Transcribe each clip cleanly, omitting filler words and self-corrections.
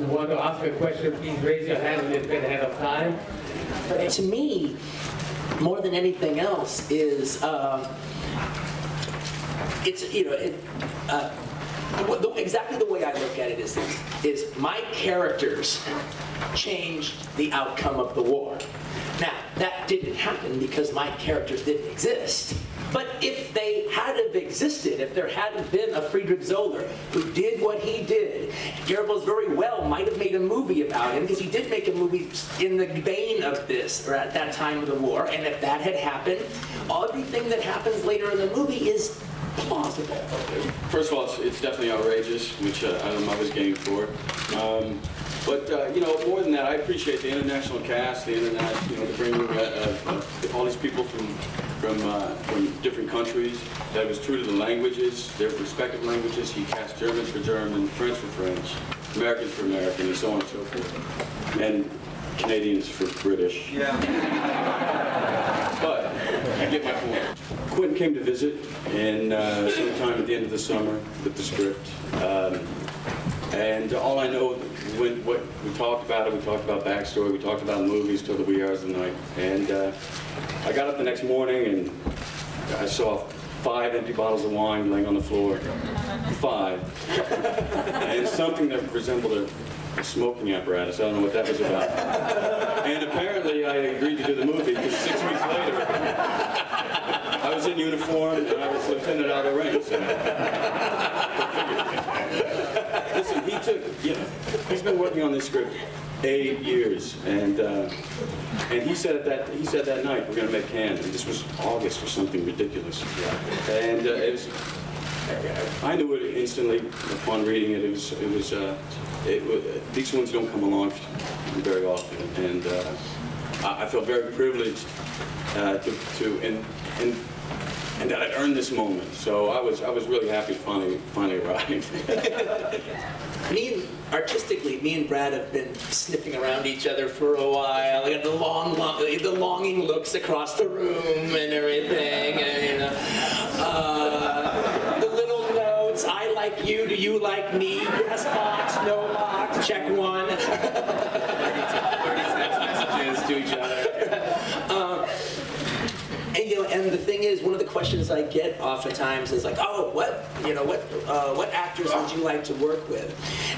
who want to ask a question, please raise your hand a little bit ahead of time. To me, more than anything else, is exactly the way I look at it is my characters changed the outcome of the war. Now, that didn't happen because my characters didn't exist. But if they had have existed, if there hadn't been a Friedrich Zoller who did what he did, Goebbels very well might have made a movie about him, because he did make a movie in the vein of this, or at that time of the war, and if that had happened, everything that happens later in the movie is plausible. First of all, it's definitely outrageous, which I was game for. But you know, more than that, I appreciate the international cast, the international, you know, to bring all these people from different countries. That was true to the languages, their respective languages. He cast Germans for German, French for French, Americans for American, and so on and so forth, and Canadians for British. Yeah. But I get my point. Quentin came to visit, and sometime at the end of the summer with the script. And all I know, what we talked about backstory, we talked about movies till the wee hours of the night. And I got up the next morning and I saw 5 empty bottles of wine laying on the floor. 5. And something that resembled a smoking apparatus. I don't know what that was about. And apparently I agreed to do the movie because 6 weeks later, I was in uniform and I was Lieutenant out of the ranks. Listen, he's been working on this script 8 years, and he said that night we're going to make Cannes, and this was August or something ridiculous. And I knew it instantly upon reading it. These ones don't come along very often, and I felt very privileged and that I'd earned this moment. So I was really happy to finally arrive. Artistically, me and Brad have been sniffing around each other for a while. Like the longing looks across the room and everything, and you know, the little notes. I like you. Do you like me? Yes box, no box. Check 1. 30 text messages to each other. And the thing is, one of the questions I get oftentimes is like, oh, what actors would you like to work with?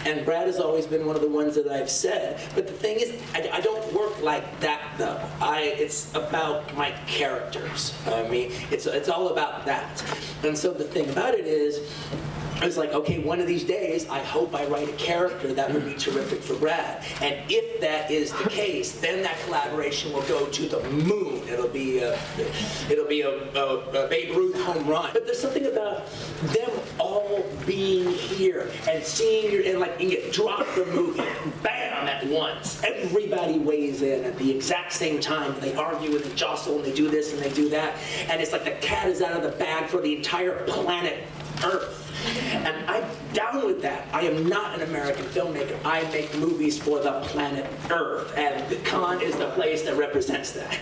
And Brad has always been one of the ones that I've said. But the thing is, I don't work like that though. It's about my characters. I mean, it's all about that. And so the thing about it is, I was like, okay, one of these days, I hope I write a character that would be terrific for Brad. And if that is the case, then that collaboration will go to the moon. It'll be a Babe Ruth home run. But there's something about them all being here and seeing you drop the movie, bam, at once. Everybody weighs in at the exact same time. They argue and they jostle and they do this and they do that. And it's like the cat is out of the bag for the entire planet Earth. And I'm down with that. I am not an American filmmaker. I make movies for the planet Earth, and Cannes is the place that represents that.